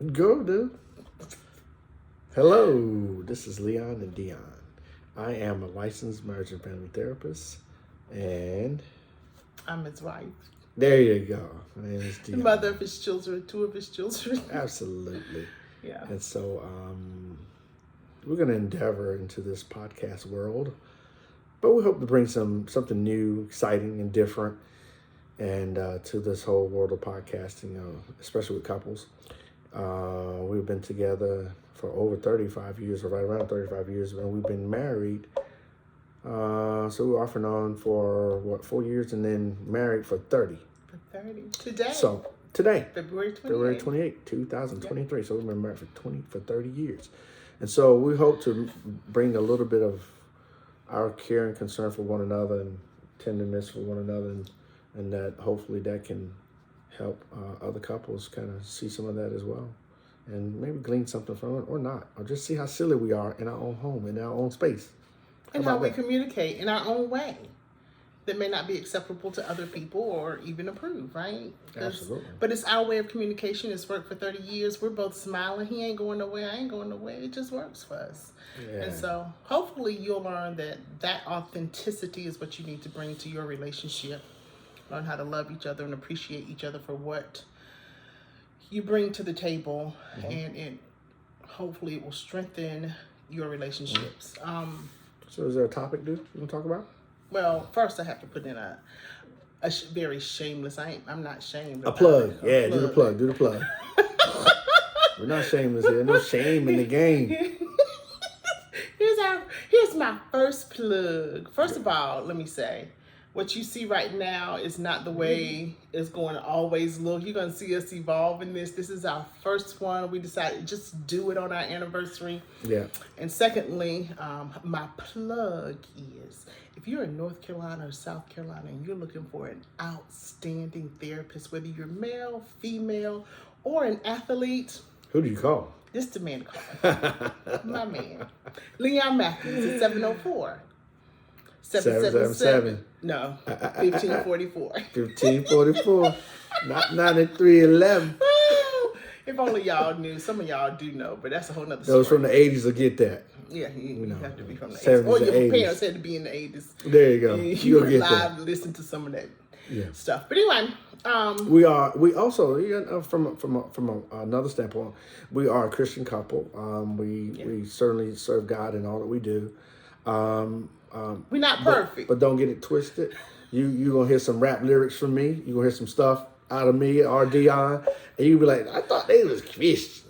Go, dude. Hello, this is Leon and Dion. I am a licensed marriage and family therapist, and I'm his wife. there you go. My name is The Dion. mother of his children, two of his children. Absolutely. Yeah. And so we're going to endeavor into this podcast world, but we hope to bring something new, exciting, and different, and to this whole world of podcasting, especially with couples. We've been together for over 35 years, or right around 35 years, and we've been married. So we're off and on for 4 years, and then married for 30. For 30. Today. So today, February 28th. February 28th, 2023. So we've been married for 30 years. And so we hope to bring a little bit of our care and concern for one another and tenderness for one another, and that hopefully that can help other couples kind of see some of that as well, and maybe glean something from it or not, or just see how silly we are in our own home, in our own space. And how we communicate in our own way that may not be acceptable to other people or even approve, right? Absolutely. But it's our way of communication. It's worked for 30 years. We're both smiling. He ain't going nowhere. I ain't going nowhere. It just works for us. Yeah. And so hopefully you'll learn that authenticity is what you need to bring to your relationship. Learn how to love each other and appreciate each other for what you bring to the table, and hopefully it will strengthen your relationships. So is there a topic, dude, you want to talk about? Well, first I have to put in a very shameless. I'm not shamed. A about plug. it. Yeah, do the plug. Do the plug. We're not shameless here. No shame in the game. Here's my first plug. First of all, let me say, what you see right now is not the way it's going to always look. You're going to see us evolve in this. This is our first one. We decided to just do it on our anniversary. Yeah. And secondly, my plug is, if you're in North Carolina or South Carolina and you're looking for an outstanding therapist, whether you're male, female, or an athlete, Who do you call? this the man to call. My man. Leon Matthews at 704. 777. No, 1544. 1544. Not 9311. If only y'all knew. Some of y'all do know, but that's a whole nother story. Those from the 80s will get that. Yeah, you have to be from the 70s 80s. Or your and 80s. parents had to be in the 80s. There you go. You were get live that. and listen to some of that Yeah. stuff. But anyway, We also from another standpoint, we are a Christian couple. We certainly serve God in all that we do. we're not perfect. But don't get it twisted. You gonna hear some rap lyrics from me. You gonna hear some stuff out of me or Dion, and you be like, I thought they was Christians.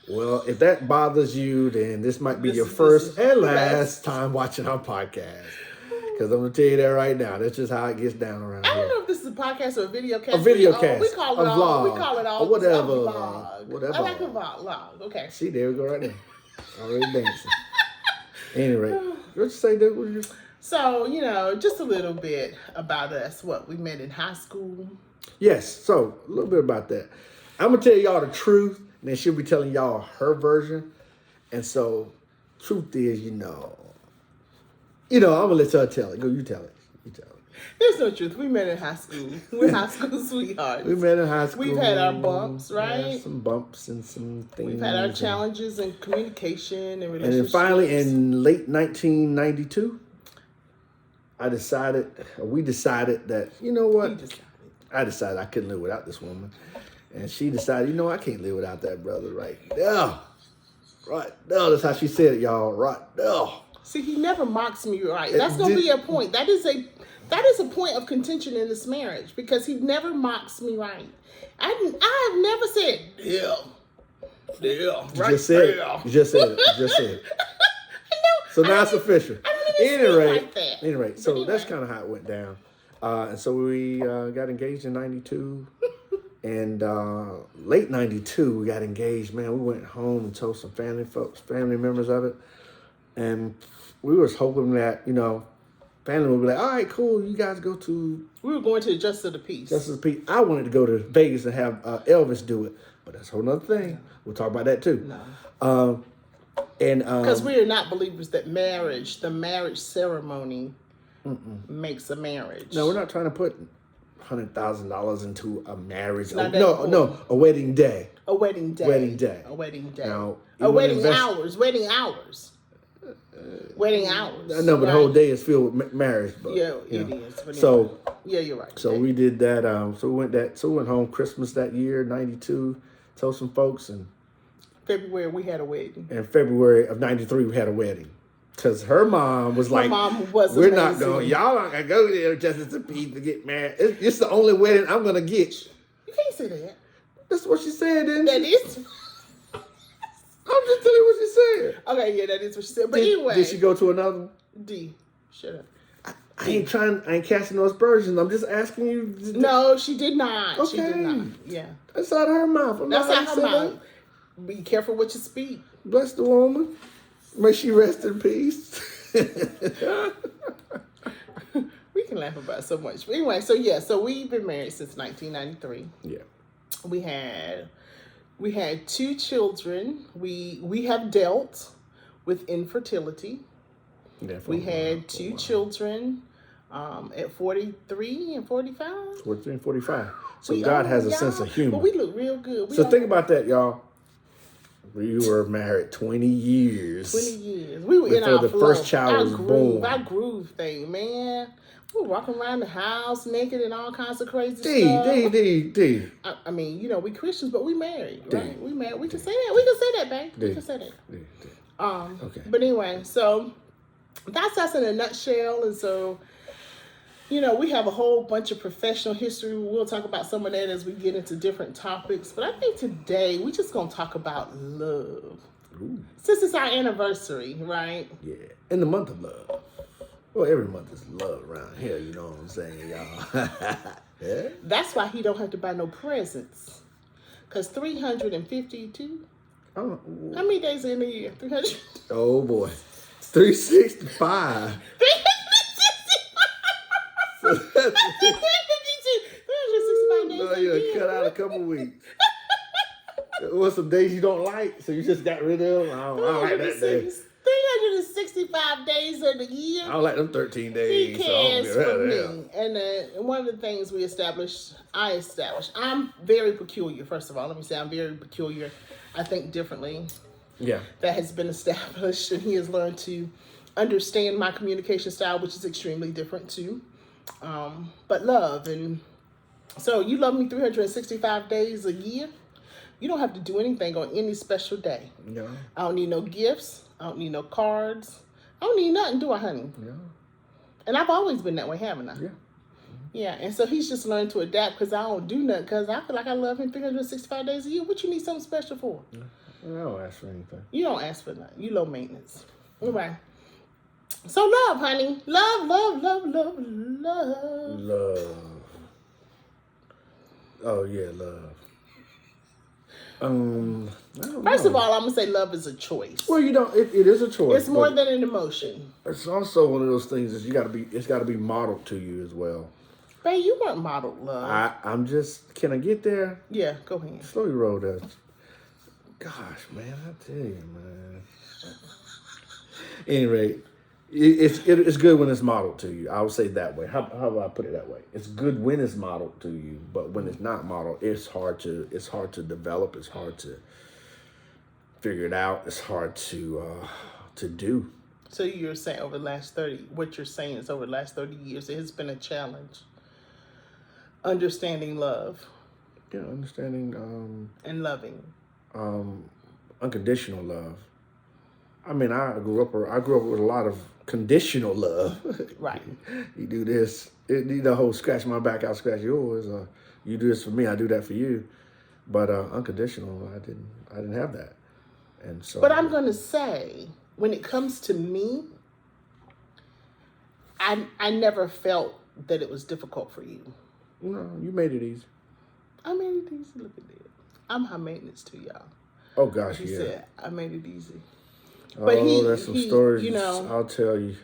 Well, if that bothers you, then this might be your first and last time watching our podcast. Because I'm gonna tell you that right now. That's just how it gets down around I here. don't know if this is a podcast or a video cast. A video cast. We call it A all. vlog. We call it all. Or whatever. A vlog. Whatever. I like a vlog. Okay. See, there we go right there. Already dancing. Anyway, what you say, dude? What you... So, just a little bit about us. What, we met in high school. Yes, so a little bit about that. I'm going to tell y'all the truth, and then she'll be telling y'all her version. And so, truth is, I'm going to let y'all tell it. Go, you tell it. You tell it. There's no truth. We met in high school. We're high school sweethearts. We met in high school. We've had our bumps, right? Yeah, some bumps and some things. We've had our challenges in communication and relationships. And then finally, in late 1992, we decided that, you know what? I decided I couldn't live without this woman. And she decided, I can't live without that brother right now. Right now. That's how she said it, y'all. Right now. See, he never mocks me right. That's going to be a point. That is a point of contention in this marriage, because he never mocks me right. I have never said, yeah, You right just said it. there. You just said it. You just said it. So now it's official. Anyway, so that's kind of how it went down. And so we got engaged in 92. And late 92, we got engaged. Man, we went home and told some family members of it. And we was hoping that, family would be like, all right, cool, you guys go to... We were going to Justice of the Peace. Justice of the Peace. I wanted to go to Vegas and have Elvis do it. But that's a whole nother thing. We'll talk about that too. No. Because we are not believers that the marriage ceremony makes a marriage. No, we're not trying to put $100,000 into a marriage. not that No, important. no, a wedding day. A wedding day. Wedding day. A wedding day. Now, a you wedding invest- hours. Wedding hours. Wedding hours. I know, but the right? whole day is filled with marriage. But, Yeah, you it know. is. But So, anyway. Yeah, you're right. so we did that. So we went home Christmas that year, '92. Told some folks, and February we had a wedding. in February of '93 we had a wedding. Cause her mom was like, mom was "We're not amazing. going. Y'all not gonna go there just to be to get married. It's the only wedding I'm gonna get." You can't say that. That's what she said. Then That is. I'm just telling you what she said. Okay, yeah, that is what she said. But Did, anyway. did she go to another one? D. Shut up. I ain't casting no aspersions. I'm just asking you. No, she did not. She did Okay. not. Yeah. That's out of her mouth. I'm That's not not her upset. mouth. Be careful what you speak. Bless the woman. May she rest in peace. We can laugh about so much. But anyway, so we've been married since 1993. Yeah. We had 2 children. We have dealt with infertility. Yeah, for We a while, had for a 2 while. children at 43 and 45. 43 and 45. So We God old, has a y'all, sense of humor. But we look real good. We So old. think about that, y'all. We were married 20 years. 20 years. We were in Before our the flow. first child our was groove, born. Our groove thing, man. We were walking around the house naked and all kinds of crazy D. stuff. I mean, you know, we Christians, but we married, right? We married. We can say that. We can say that, babe. We can say that. Okay. But anyway, so that's us in a nutshell. And so, you know, we have a whole bunch of professional history. We'll talk about some of that as we get into different topics. But I think today we're just going to talk about love. Ooh. Since it's our anniversary, right? Yeah. In the month of love. Well, every month is love around here, you know what I'm saying, y'all. Yeah? That's why he don't have to buy no presents. Because 352, Oh, how many days in a year? 300? oh boy. 365. 365 days No, in a you year. cut out a couple weeks. What's some days you don't like, so you just got rid of them? I don't like that day. 365 days in a year. I don't like them 13 He days. So cares I'm for good. me. And one of the things I established, I'm very peculiar, first of all. Let me say I'm very peculiar. I think differently. Yeah. That has been established, and he has learned to understand my communication style, which is extremely different too. But love, and so you love me 365 days a year. You don't have to do anything on any special day. Yeah. I don't need no gifts. I don't need no cards. I don't need nothing, do I, honey? Yeah. And I've always been that way, haven't I? Yeah. Yeah, and so he's just learned to adapt because I don't do nothing because I feel like I love him 365 days a year. What you need something special for? I don't ask for anything. You don't ask for nothing. You low maintenance. All right. So love, honey. Love, love, love, love, love. Love. Oh yeah, love. I don't First know. of all, I'm going to say love is a choice. Well, you don't. It is a choice. It's more but than an emotion. It's also one of those things that it's got to be modeled to you as well. Babe, you weren't modeled love. I'm just. Can I get there? Yeah, go ahead. Slowly roll that. Gosh, man, I tell you, man. Anyway, it's good when it's modeled to you. I would say that way. How do I put it that way? It's good when it's modeled to you, but when it's not modeled, it's hard to develop. It's hard to figure it out. It's hard to do. So you're saying over the last 30, what you're saying is over the last 30 years, it has been a challenge. Understanding love Yeah, understanding and loving. unconditional love. I mean, I grew up with a lot of conditional love. Right. You do this, the whole scratch my back, I'll scratch yours. You do this for me, I do that for you. But unconditional, I didn't have that, and so. But I'm going to say, when it comes to me, I never felt that it was difficult for you. No, you made it easy. I made it easy. Look at that. I'm high maintenance too, y'all. Oh gosh, He yeah. said, I made it easy. Oh, But there's some he, stories. you know, I'll tell you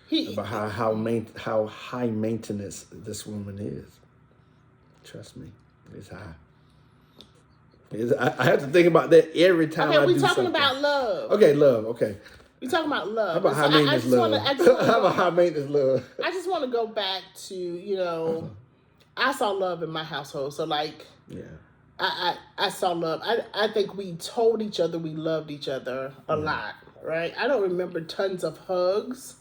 He, about how high maintenance this woman is. Trust me, it's high. I have to think about that every time I okay, do we're talking something. about love. Okay, love. Okay. We're talking about love. How about high So maintenance love? How about high maintenance love? I just want to go back to, you know, I saw love in my household. So like, Yeah. I saw love. I think we told each other we loved each other a lot, right? I don't remember tons of hugs.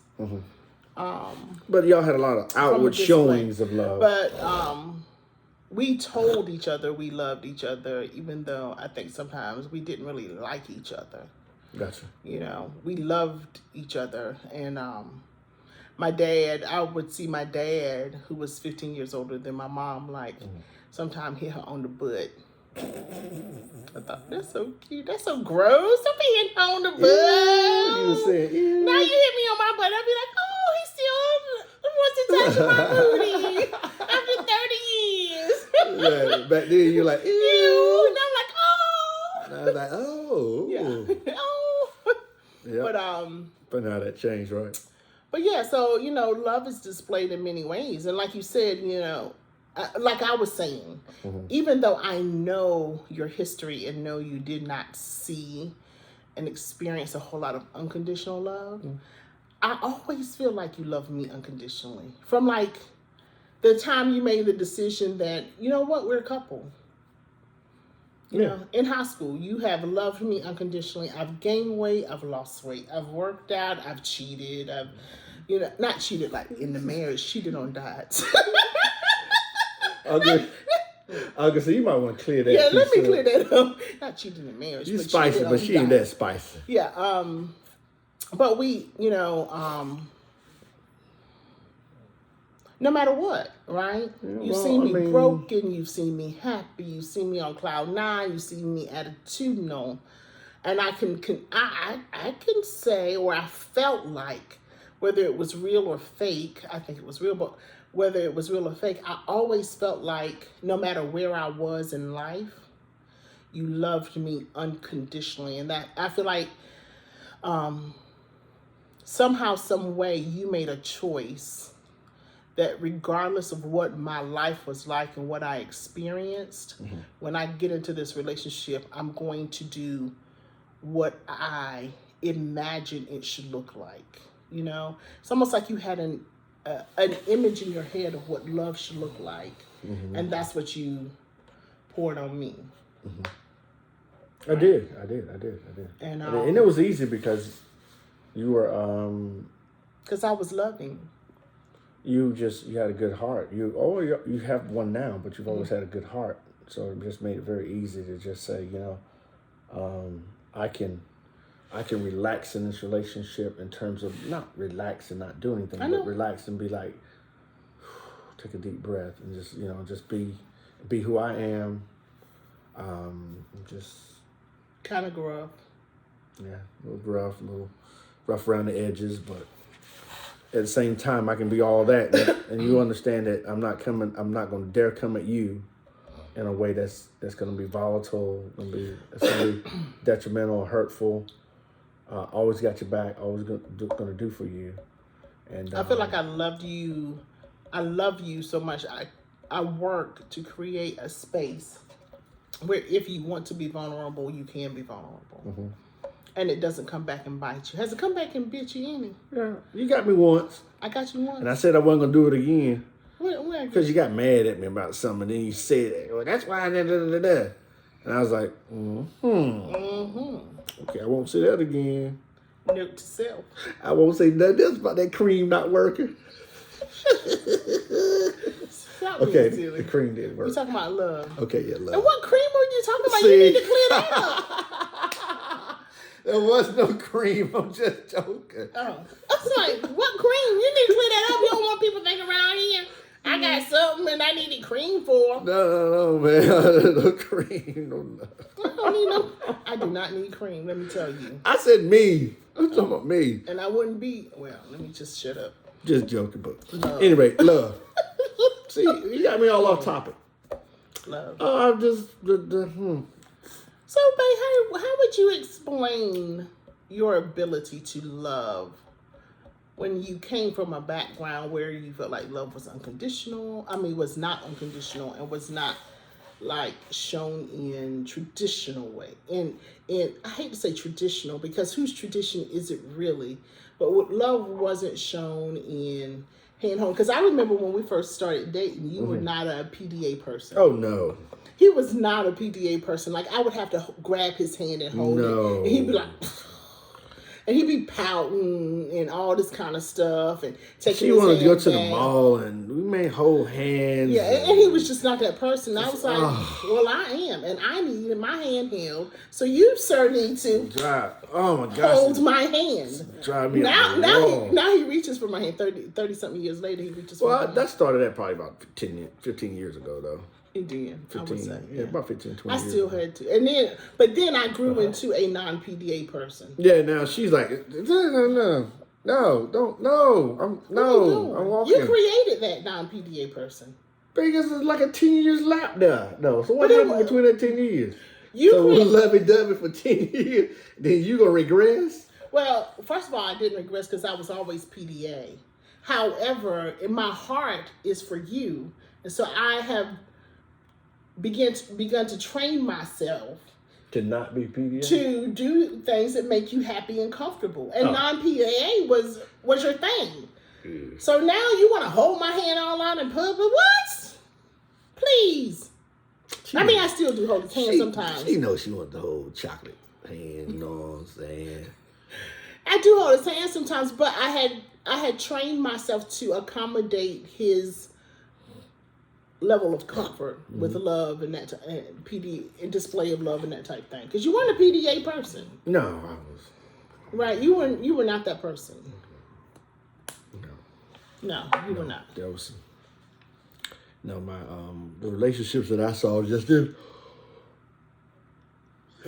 But y'all had a lot of outward showings of love. But we told each other we loved each other, even though I think sometimes we didn't really like each other. Gotcha. You know, we loved each other. And my dad, I would see my dad, who was 15 years older than my mom, like sometime hit her on the butt. I thought, that's so cute. That's so gross. Don't be hitting her on the butt. You were saying, ew. Now you hit me on my butt. I'd be like, oh, he still wants to touch my booty after 30 years. Yeah, back then you're like, ew. Ew. And I'm like, oh. And I was like, oh. Yeah. Oh. Yep. But now that changed, right? But yeah, so, you know, love is displayed in many ways. And like you said, you know, like I was saying, even though I know your history and know you did not see and experience a whole lot of unconditional love, I always feel like you love me unconditionally. From like the time you made the decision that, you know what, we're a couple. You know, in high school, you have loved me unconditionally. I've gained weight, I've lost weight, I've worked out, I've cheated, I've, you know, not cheated like in the marriage, cheated on diets. Okay, so you might want to clear that. Yeah, let me clear that up. Not cheating in marriage. She's spicy, but she ain't that spicy. Yeah, but we, you know, no matter what, right? You've seen me broken, you've seen me happy, you've seen me on cloud 9, you've seen me attitudinal, and I can say, or I felt like, whether it was real or fake, I think it was real, but whether it was real or fake, I always felt like no matter where I was in life, you loved me unconditionally. And that I feel like somehow, some way you made a choice that regardless of what my life was like and what I experienced, when I get into this relationship, I'm going to do what I imagine it should look like. You know, it's almost like you had an image in your head of what love should look like, and that's what you poured on me. I did. And it was easy because you were because I was loving. You had a good heart. You have one now, but you've always had a good heart. So it just made it very easy to just say, you know, I can relax in this relationship in terms of not relax and not do anything, but relax and be like, take a deep breath and just, you know, just be who I am. Just kind of gruff. Yeah, a little rough around the edges, but at the same time, I can be all that, and you understand that I'm not going to dare come at you in a way that's going to be volatile, it's going to be detrimental or hurtful. Always got your back, always going to do for you. And I feel like I love you so much. I work to create a space where if you want to be vulnerable, you can be vulnerable. And it doesn't come back and bite you. Has it come back and bit you any? Yeah, you got me once. I got you once. And I said I wasn't going to do it again. When? Because you got mad at me about something, and then you said, well, that's why da. And I was like, okay, I won't say that again. Note to self. I won't say nothing else about that cream not working. Okay, the cream didn't work. You're talking about love. Okay, yeah, love. And what cream were you talking about? You need to clear that up. There was no cream. I'm just joking. Oh. I was like, what cream? You need to clear that up. You don't want people thinking around here, I got something and I needed cream for. No, man. No cream. No. I do not need cream, let me tell you. I said me. I'm talking about me. And I wouldn't be, well, let me just shut up. Just joking, but anyway, love. See, you got me all off topic. Love. I'm just, So, babe, how would you explain your ability to love when you came from a background where you felt like love was unconditional? I mean, was not unconditional and was not like shown in traditional way. And I hate to say traditional because whose tradition is it really? But what love wasn't shown in hand hold. Because I remember when we first started dating, you were not a PDA person. Oh, no. He was not a PDA person. Like, I would have to grab his hand and hold it. And he'd be like, and he'd be pouting and all this kind of stuff. And taking She his wanted to go hand to the back. mall and we made whole hands. Yeah, and he was just not that person. I was like, well, I am. And I need my hand held. So you, sir, need to Oh, my gosh. hold my hand. Drive me Now he reaches for my hand. 30-something years later, he reaches for my hand. That started at probably about 15 years ago, though. He did. 15, I would say. yeah, about 15, 20 I years still ago. had to. And then, but then I grew into a non-PDA person. Yeah, now she's like, no, I'm walking. You created that non-PDA person. Because it's like a 10 years lap there. No, so what But it happened was- between that 10 years? You So we're created, lovey-dovey for 10 years, then you gonna regress? well, first of all, I didn't regress because I was always PDA. However, in my heart is for you. And so I have begun to train myself To not be PDA? to do things that make you happy and comfortable. And Oh. non-PDA was your thing. So now you want to hold my hand all out in public? What? Please. I mean, I still do hold his hand sometimes. She knows she wants the whole chocolate hand, you know what I'm saying? I do hold his hand sometimes, but I had trained myself to accommodate his level of comfort with love and that and PD and display of love and that type thing. Because you weren't a PDA person, No, I was. right? You were not that person. No, you were not. That was my the relationships that I saw just didn't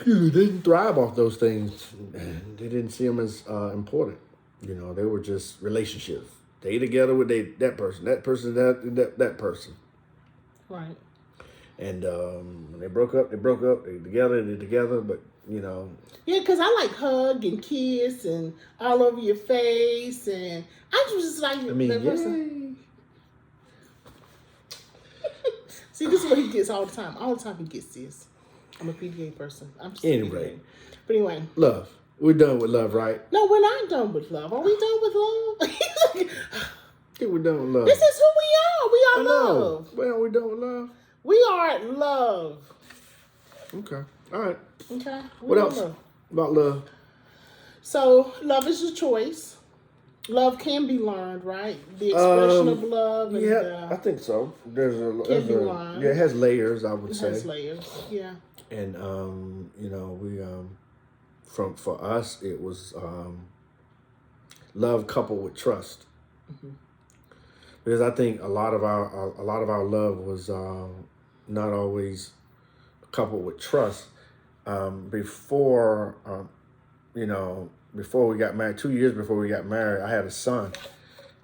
didn't thrive off those things, and they didn't see them as important. You know, they were just relationships. They together with that person, that person, Right. and when they broke up. They together, but you know. Yeah, because I like hug and kiss and all over your face, and I was just like that person. See, this is what he gets all the time. All the time he gets this. I'm a PDA person. I'm just Anyway. PDA. But anyway. Love. We're done with love, right? No, we're not done with love. Are we done with love? I think we're done with love. This is who we are. We I are know. love. Well, we're done with love. We are love. Okay. All right. Okay? We What are else love. about love? So, love is a choice. Love can be learned, right? The expression of love. And, Yeah, I think so. There's a learned. yeah, it has layers, I would it say. has layers. Yeah. And you know, we for us it was love coupled with trust. Because I think a lot of our love was not always coupled with trust. Before we got married, 2 years before we got married, I had a son,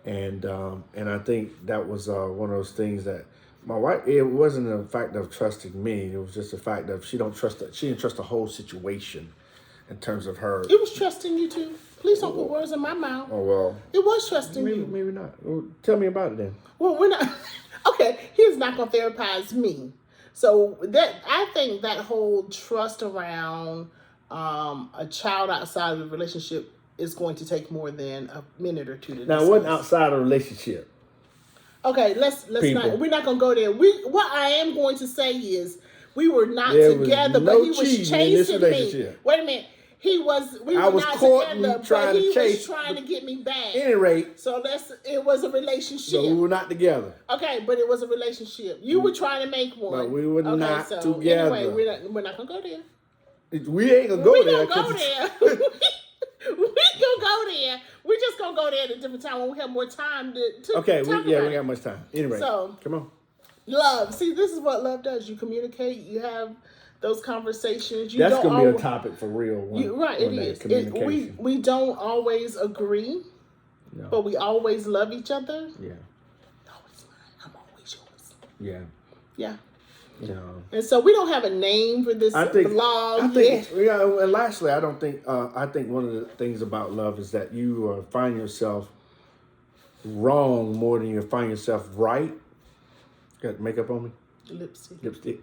and I think that was one of those things that my wife. It wasn't a fact of trusting me. It was just a fact of she didn't trust the whole situation, in terms of her. It was trusting you too. Please don't put words in my mouth. Oh well, It was trusting you. maybe not. Well, tell me about it then. Well, we're not. Okay, he's not gonna therapize me. So I think that whole trust around a child outside of a relationship is going to take more than a minute or two to Now, discuss. what outside of a relationship? Okay, let's People. not. We're not gonna go there. What I am going to say is we were not There was together, no but he was cheating in this chasing me. relationship. Wait a minute. We I were was not courting, together, trying but to he chase. was trying to get me back. At any rate, So it was a relationship. so we were not together. Okay, but it was a relationship. You were trying to make one. But we were not together. Anyway, we're not gonna go there. We ain't gonna go We there. gonna go 'cause there. We gonna go there. We're just gonna go there at a different time when we have more time to Okay, talk we about got it. much time. Anyway, So- come on. Love. See, this is what love does. You communicate. You have those conversations. You That's don't gonna be a always- topic for real. Right, it is. Communication. We don't always agree, No. but we always love each other. Yeah. No, it's mine. I'm always yours. Yeah. Yeah. No. And so we don't have a name for this blog yet. Yeah. And lastly, I don't think. I think one of the things about love is that you find yourself wrong more than you find yourself right. Got makeup on me? Lipstick.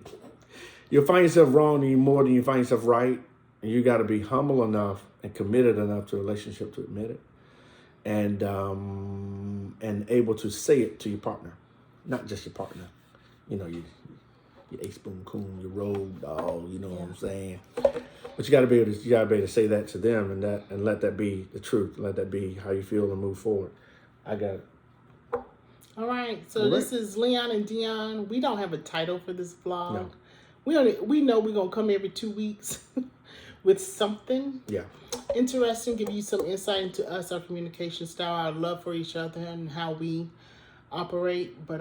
You'll find yourself wrong more than you find yourself right. And you got to be humble enough and committed enough to a relationship to admit it. And and able to say it to your partner, not just your partner. You know, your ace boom coon, your road dog. You know what I'm saying? But you gotta be able to say that to them, and let that be the truth. Let that be how you feel and move forward. I got it. All right. So this is Leon and Dion. We don't have a title for this vlog. No. We know we're gonna come every 2 weeks with something interesting, give you some insight into us, our communication style, our love for each other, and how we operate. But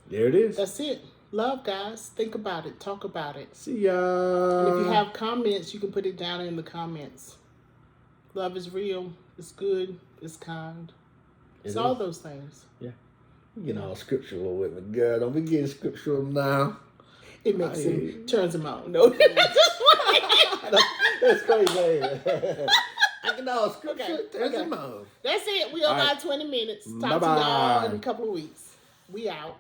there it is. That's it. Love, guys. Think about it. Talk about it. See ya. And if you have comments, you can put it down in the comments. Love is real. It's good. It's kind. It's all those things. Yeah. You getting all scriptural with me, girl. Don't be getting scriptural now. It makes him, turns him on. No. That's crazy. I can all scripture. Turns him on. That's it. We are about 20 minutes. Talk to y'all in a couple of weeks. We out.